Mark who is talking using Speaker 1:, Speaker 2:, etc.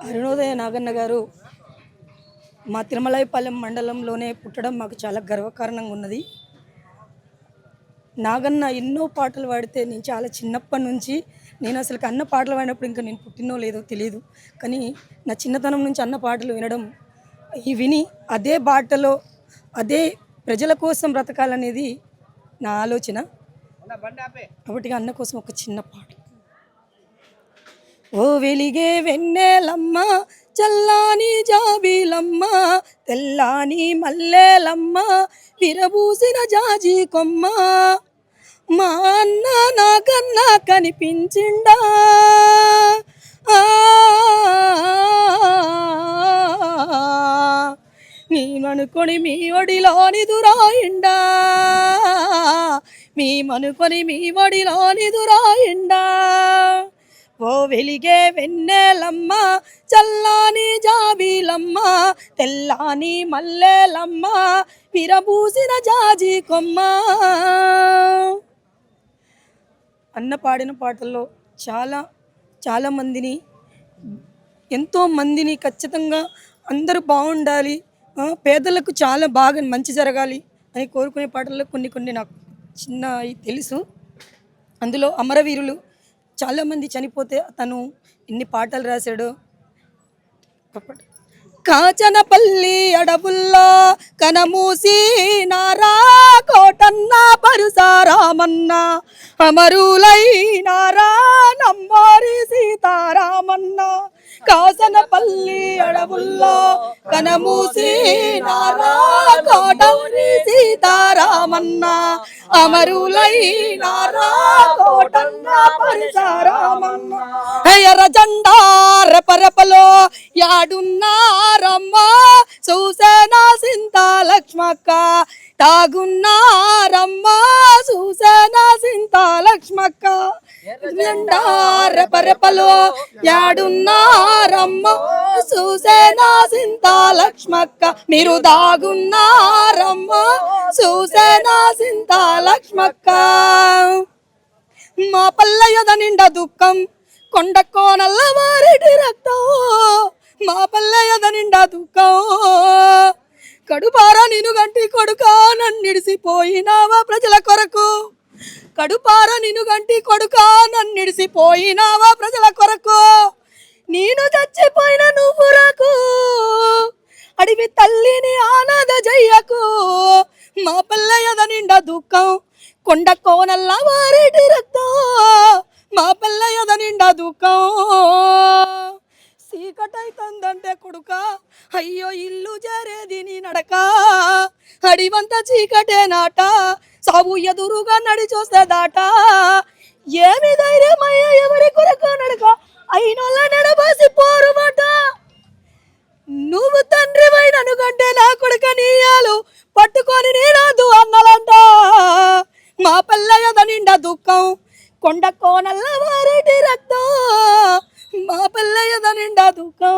Speaker 1: అరుణోదయ నాగన్న గారు మా తిరుమలైపాలెం మండలంలోనే పుట్టడం మాకు చాలా గర్వకారణంగా ఉన్నది. నాగన్న ఎన్నో పాటలు పాడితే నేను చాలా చిన్నప్పటి నుంచి నేను అసలు అన్న పాటలు పాడినప్పుడు ఇంకా నేను పుట్టినో లేదో తెలియదు. కానీ నా చిన్నతనం నుంచి అన్న పాటలు వినడం విని అదే బాటలో అదే ప్రజల కోసం బ్రతకాలనేది నా ఆలోచన. కాబట్టి అన్న కోసం ఒక చిన్న పాట. ఓ వెలిగే వెన్నెలమ్మ చల్లాని జాబిలమ్మ తెల్లాని మల్లెలమ్మ విరబూసిన జాజి కొమ్మ మా అన్న నాకన్నా కనిపించిండా మేమనుకొని మీ ఒడిలోని దురాయిండా మేమనుకొని మీ ఒడిలోని దురాయిండా ఓ వెలిగే వెన్నెలమ్మ చల్లాని జాబిలమ్మ తెల్లాని మల్లెలమ్మ విరబూసిన జాజి కొమ్మ. అన్న పాడిన పాటల్లో చాలా మందిని ఎంతో మందిని ఖచ్చితంగా అందరూ బాగుండాలి, పేదలకు చాలా బాగా మంచి జరగాలి అని కోరుకునే పాటల్లో కొన్ని నాకు చిన్న తెలుసు. అందులో అమరవీరులు చాలామంది చనిపోతే తను ఎన్ని పాటలు రాశాడు. కాచనపల్లి అడవుల్లో కనమూసి నారా కోటన్న పరుసారామన్న అమరులైనారా నమ్మారి సీతారామన్న. కాచనపల్లి అడవుల్లో కనమూసి నారా కోటన్న సీతారామన్న అమరులైనారా కోటన్న పరుసారామన్న. ఎర్ర జెండా రెపరెపలో యాడున్నారమ్మ చూసేనా సింత లక్ష్మక్క తాగున్నారమ్మ చూసేనా సింత లక్ష్మక్క. జెండా రెపరెపలో యాడున్నారమ్మ చూసేనా సింత లక్ష్మక్క మీరు దాగున్నారమ్మ చూసేనా సింత లక్ష్మక్క. మా పల్లెయద నిండా దుఃఖం కొండ కోనల్ల వారిటి రక్తం మా పల్లెయద నిండా దుఃఖం కడుపారా నిన్ను గంటి కొడుకా నన్నిడిసిపోయినావా ప్రజల కొరకు కడుపారా నిన్ను గంటి కొడుకా నన్నిడిసిపోయినావా ప్రజల కొరకు నేను చచ్చిపోయిన నువ్వు రాకు అడివి తల్లిని ఆనాద జయ్యకు మా పల్లెయద నిండా దుఃఖం కొండ కోనల్ల వారిటి రక్తం మా పల్లెయద నిండా దుఃఖం. చీకటైతుందంటే కొడుక అయ్యో ఇల్లు జరేది నీ నడక అడివంత చీకటే నాట సాగు ఎదురుగా నడి చూస్తే దాట ఏమి ధైర్యమయ్య ఎవరి కొరకు నడక అయినోళ్ళ నడబాసి పోరుమాట నువ్వు తండ్రి వైనను కంటే నా కొడుక నీయాలు పట్టుకొని నేనాదు అన్నలంట మా పల్లెయద నిండా దుఃఖం కొండ కోనల్ల వారిటి రక్తం మా పల్లెయద నిండా దుఃఖం.